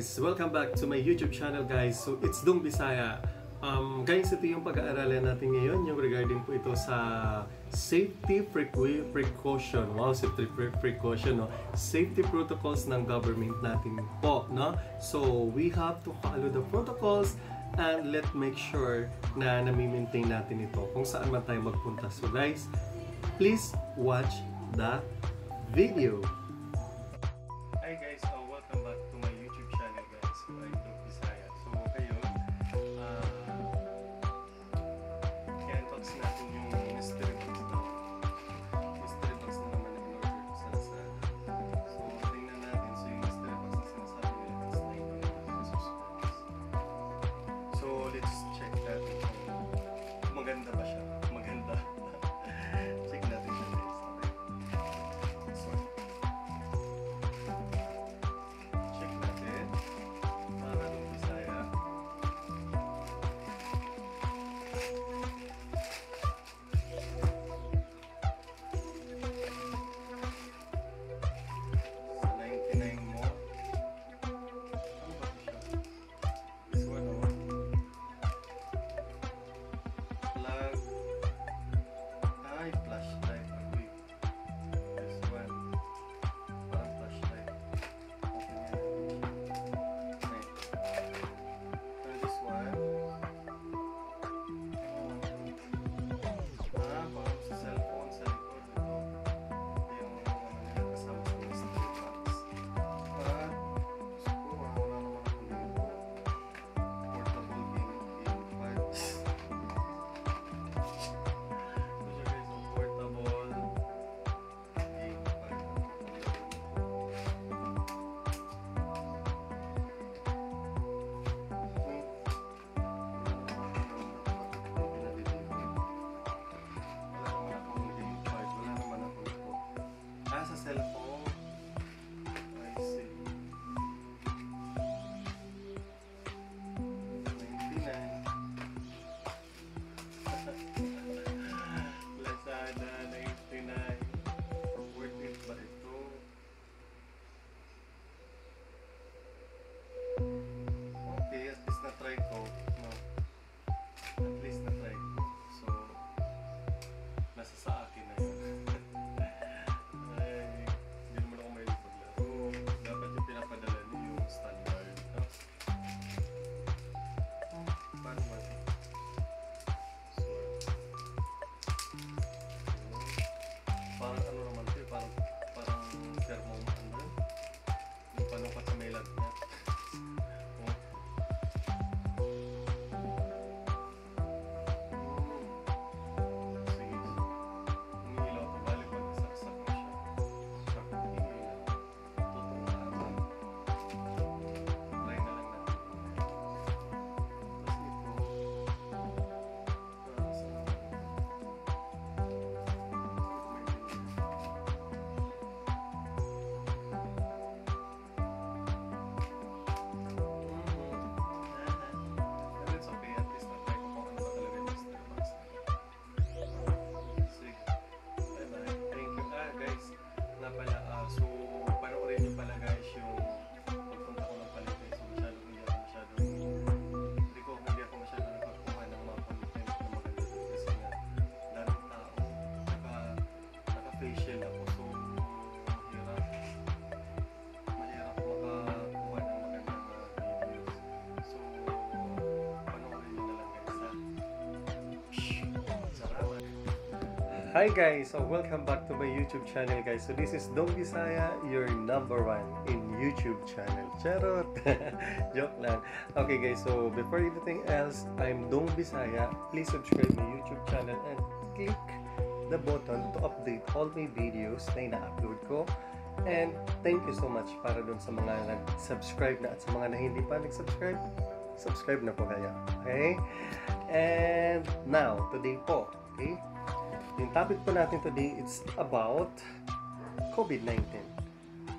guys! Welcome back to my YouTube channel guys. So it's Dong Bisaya. Guys, ito yung pag-aaralan natin ngayon, yung regarding po ito sa safety precaution. Wow, safety precaution, no? Safety protocols ng government natin po, no? So we have to follow the protocols and make sure na nami-maintain natin ito kung saan man tayo magpunta. So guys, please watch the video. Hi guys, welcome back to my YouTube channel guys. I'm Dong Bisaya. So kayo, i-unbox natin yung mystery box na. Mystery box na naman ang in-order ko sa Lazada. So tingnan natin. So yung mystery box na sinasabi nila is 99 pesos. So let's check natin kung maganda ba siya. Maganda. Check natin siya guys. Cellphone. I see. 99. Lazada 99. Worth it ba ito? Okay, at least na-try ko. No. At least na-try ko. So, nasa sa akin na yun. Hi guys, so welcome back to my YouTube channel guys. So this is Dong Bisaya, your number one in YouTube channel. Charot! Joke lang. Okay guys, so before anything else, I'm Dong Bisaya. Please subscribe my YouTube channel and click the button to update all my videos na ina-upload ko. And thank you so much para dun sa mga nag-subscribe na at sa mga na hindi pa nag-subscribe. Subscribe na po kaya. Okay? And now, today po, okay? Yung topic po natin today, it's about COVID-19.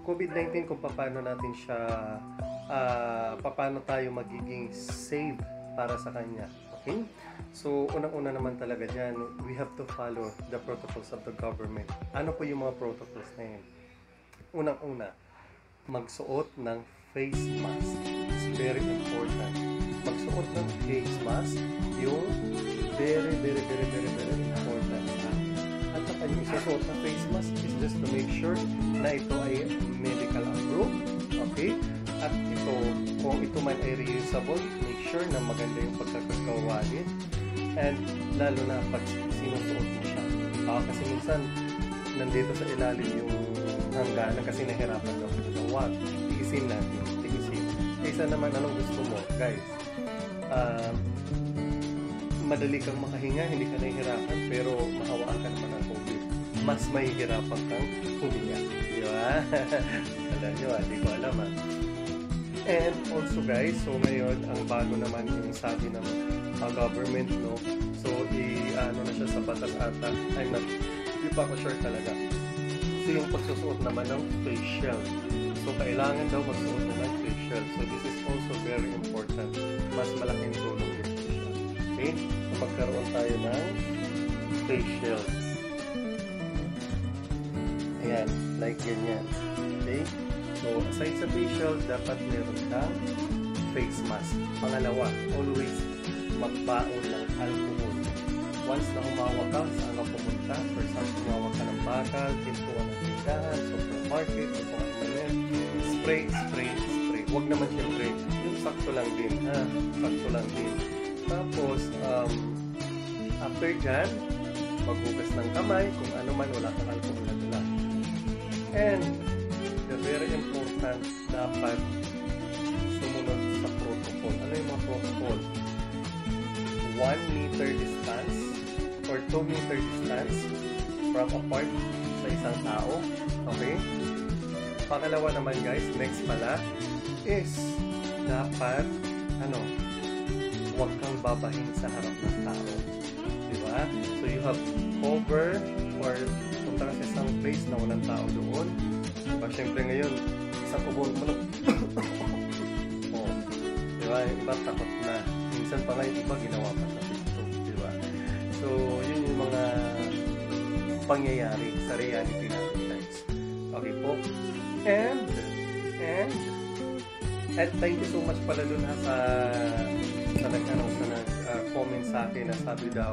COVID-19 kung paano natin siya, paano tayo magiging safe para sa kanya. Okay? So, unang-una naman talaga dyan, we have to follow the protocols of the government. Ano po yung mga protocols na yun? Unang-una, magsuot ng face mask. is very important. Magsuot ng face mask, yung very important. At saka yung isusuot na face mask is just to make sure na ito ay medical approved. Okay? At ito, kung ito man ay reusable, make sure na maganda yung pagkakagawa niya. And lalo na pag sinusuot mo siya. Kasi minsan, nandito sa ilalim yung hangganan kasi nahirapan daw. Huwag, tigisin natin. Tigisin. Isa naman, anong gusto mo? Guys, madali kang makahinga, hindi ka nahihirapan, pero mahawaan ka naman ng COVID. Mas mahihirapan kang huminga. Di ba? Alam nyo, hindi ko alam ha. And also guys, so ngayon, ang bago naman yung sabi ng government, no? So, ano na siya sa batas ata. I'm not, hindi pa ako sure talaga. So, yung pagsusuot naman ng face shield. So, kailangan daw magsuot na ng face shield. So, this is also very important. Mas malaking tulong din siya. Okay? So, magkaroon tayo ng face shield. Ayan, like ganyan. Okay? So, aside sa face shield, dapat meron kang face mask. Pangalawa, always magbaon ng alcohol. Once na humawa ka, saan ka pumunta? For example, humawa ka ng bakal, pintuan ng tindahan, supermarket, o kung ano man, spray. Huwag naman siyempre, yung sakto lang din, ha? Sakto lang din. Tapos, after dyan, maghugas ng kamay, kung ano man, wala kang alcohol na dala. And, the very important, dapat sumunod sa protocol. Ano yung mga protocol? 1 meter distance or 2 meter distance from apart sa isang tao. Okay? Pangalawa naman guys, next pala is dapat huwag kang babahin sa harap ng tao. Diba? So you have cover or punta ka sa isang place na walang tao doon. Diba? Siyempre ngayon, isang ubon mo lang. Oh. Diba? Yung iba takot na. Minsan pa nga yung iba ginawa pa sa TikTok, di ba? So, yun yung mga pangyayari sa reality natin, guys. Okay po. And thank you so much pala dun ha sa nag-comment sa akin na sabi daw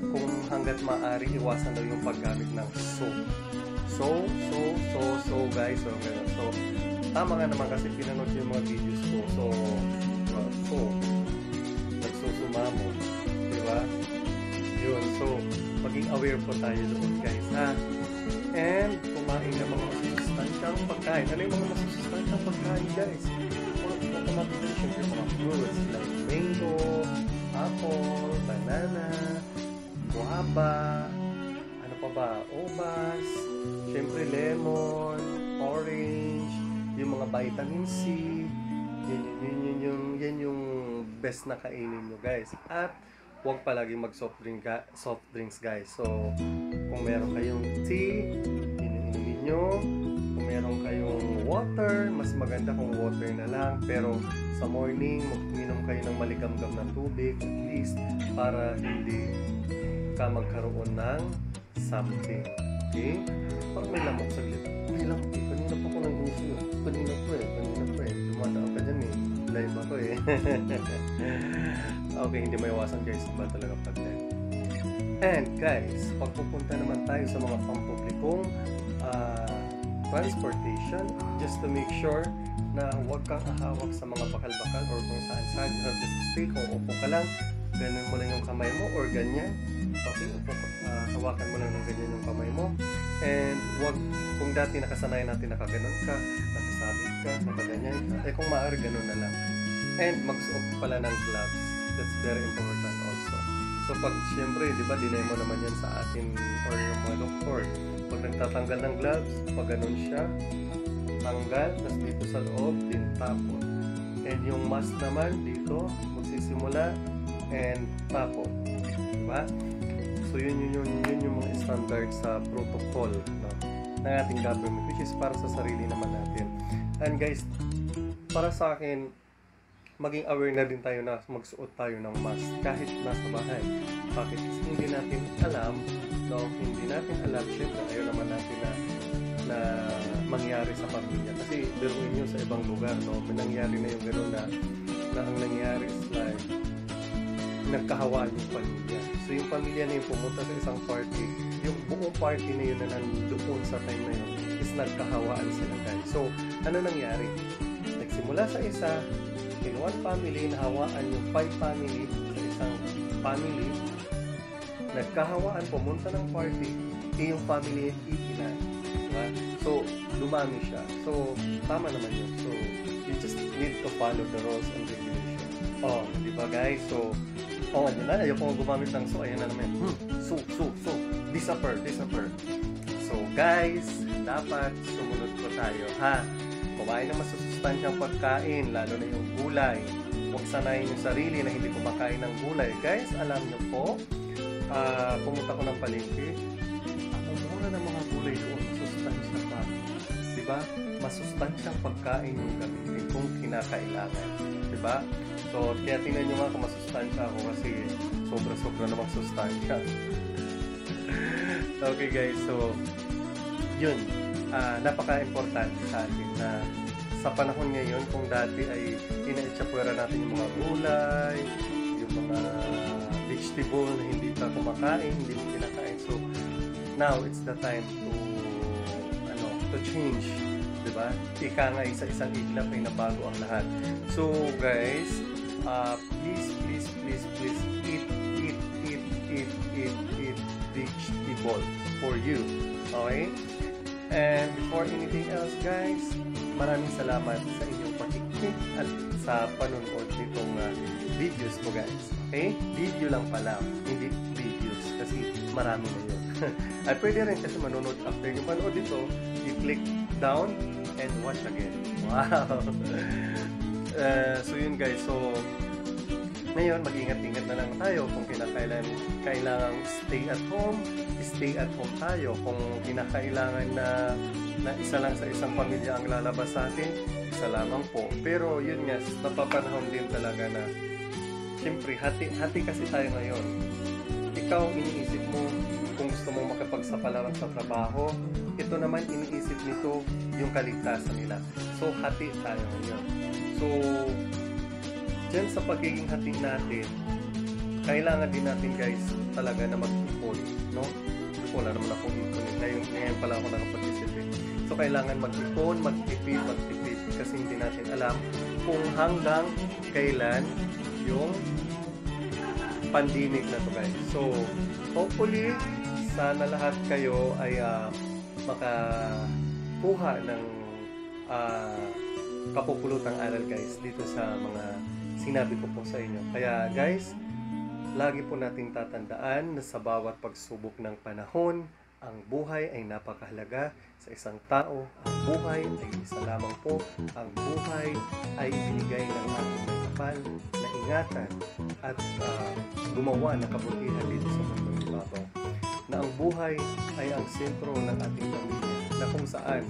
kung hanggat maaari iwasan daw yung paggamit ng soap. So guys, so tama nga naman kasi pinanood yung mga videos ko. So nagsusumamo, di ba? Yun, so maging aware po tayo doon guys ha. And kumain ng mga masusustansyang pagkain. Ano yung mga masusustansyang pagkain guys? Automatically syempre mga fruits like mango, apple, banana, guava, ano pa ba? Ubas, syempre lemon, orange, yung mga vitamin C. Yan yung best na kainin nyo guys. At huwag palagi mag soft drinks guys. So kung meron kayong tea, inumin nyo. Kung meron kayong water, mas maganda kung water na lang. Pero sa morning, mag-inom kayo ng maligamgam na tubig at least para hindi ka magkaroon ng something. Okay? Parang may lamok saglit. May lamok eh. Kanina pa ako ng gusto yun. Kanina pa eh. Dumadaan ka dyan eh. Live ako eh. Okay, hindi maiwasan guys. Iba talaga pag-live. And guys, pagpupunta naman tayo sa mga pampublikong transportation, just to make sure na huwag kang ahawak sa mga bakal-bakal or kung saan-saan. You have just to stay. Kung upo ka lang, ganun mo lang yung kamay mo or ganyan. Okay, hawakan mo lang ng ganyan yung kamay mo. And wag, kung dati nakasanayan natin nakaganon ka, nakasabit ka, nakaganyan ka, kung maaari ganun na lang. And magsuot pala ng gloves. That's very important also. So pag siyempre, di ba, dinay mo naman yan sa atin or yung mga doktor. Pag nagtatanggal ng gloves, pag ganun siya, tanggal, tapos dito sa loob, din tapon. And yung mask naman, dito, magsisimula, and tapon. Diba? So yun yung mga standard sa protocol, no, ng ating government, which is para sa sarili naman natin. And guys, para sa akin, maging aware na din tayo na magsuot tayo ng mask kahit nasa bahay. Bakit? Kasi hindi natin alam, no? Hindi natin alam, syempre ayaw naman natin na na mangyari sa pamilya. Kasi biruin nyo sa ibang lugar, no? May nangyari na yung gano'n na ang nangyari is like nagkahawaan yung pamilya. So yung pamilya na yung pumunta sa isang party, yung buong party na yun na nandoon sa time na yun is nagkahawaan sila guys. So ano nangyari? Nagsimula sa isa, in one family, nahawaan yung 5 family sa isang family, nagkahawaan, pumunta ng party, yung family iinan. Diba? So, dumami siya. So, tama naman yun. So, you just need to follow the rules and regulations. Oh, di ba guys? So, andyan na. Ayaw ko gumamit ng so. Ayan na naman. So. Disappear. So, guys, dapat sumunod po tayo, ha? Kumain ng masusustansyang pagkain, lalo na yung gulay. Huwag sanayin yung sarili na hindi kumakain ng gulay. Guys, alam nyo po, pumunta ko ng palengke, ang mura ng mga gulay doon, masustansya pa. Diba? Masustansyang pagkain yung gamitin kung kinakailangan. Diba? So, kaya tingnan nyo nga kung masustansya ako kasi sobra-sobra namang sustansya. Okay guys, so, yun. Napaka-importante sa atin na sa panahon ngayon, kung dati ay ina-itsapwera natin yung mga gulay, yung mga vegetable na hindi pa kumakain, hindi mo kinakain. So, now, it's the time to change. Diba? Ika nga isa isang iglap ay nabago ang lahat. So, guys, please eat vegetable for you. Okay? And before anything else, guys, maraming salamat sa inyong pakikinig at sa panonood nitong videos ko, guys. Okay? Video lang pala, hindi videos kasi marami na yun. At pwede rin kasi manonood after yung panood ito, you click down and watch again. Wow! So yun guys, so ngayon mag-ingat-ingat na lang tayo kung kailangang stay at home tayo. Kung kinakailangan na isa lang sa isang pamilya ang lalabas sa atin, isa lamang po. Pero yun nga, napapanahon din talaga na siyempre, hati kasi tayo ngayon. Ikaw, iniisip mo kung gusto mo makipagsapalaran sa trabaho, ito naman iniisip nito yung kaligtasan nila. So, hati tayo ngayon. So, dyan sa pagiging hati natin, kailangan din natin guys talaga na mag-ipon, no? Wala naman akong ipon. Ngayon pala ako nakapag-isip. So, kailangan mag-ipon, magtipid kasi hindi natin alam kung hanggang kailan yung pandemic na to guys. So, hopefully, sana lahat kayo ay makakuha ng kapupulutang aral guys dito sa mga sinabi ko po sa inyo. Kaya guys, lagi po nating tatandaan na sa bawat pagsubok ng panahon, ang buhay ay napakahalaga sa isang tao. Ang buhay ay isa lamang po. Ang buhay ay ibinigay ng ating may kapal na ingatan at gumawa ng kabutihan dito sa mundong ibabaw. Na ang buhay ay ang sentro ng ating pamilya, na kung saan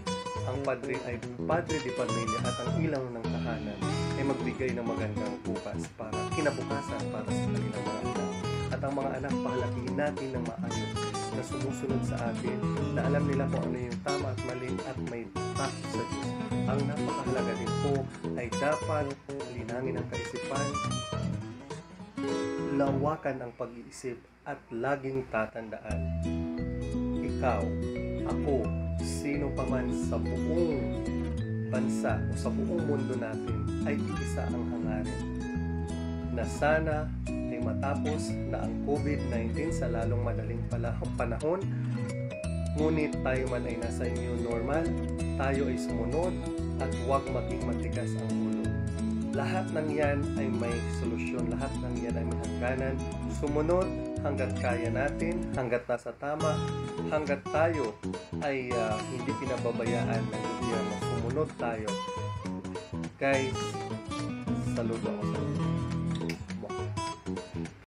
ang padre ay padre di pamilya at ang ilaw ng tahanan ay magbigay ng magandang bukas para kinabukasan para sa kanilang mga anak. At ang mga anak, pahalakihin natin ng maayos na sumusunod sa atin, na alam nila kung ano yung tama at mali at may takot sa Diyos. Ang napakahalaga din po ay dapat linangin ang kaisipan, lawakan ang pag-iisip at laging tatandaan. Ikaw, ako, sino pa man sa buong bansa o sa buong mundo natin ay isa ang hangarin na sana ay matapos na ang COVID-19 sa lalong madaling panahon. Ngunit tayo man ay nasa new normal, tayo ay sumunod at huwag maging matigas ang ulo. Lahat ng yan ay may solusyon, lahat ng yan ay may hangganan. Sumunod hanggat kaya natin, hanggat nasa tama, hanggat tayo ay hindi pinababayaan ng gobyerno. Sumunod tayo. Guys, saludo ako sa inyo.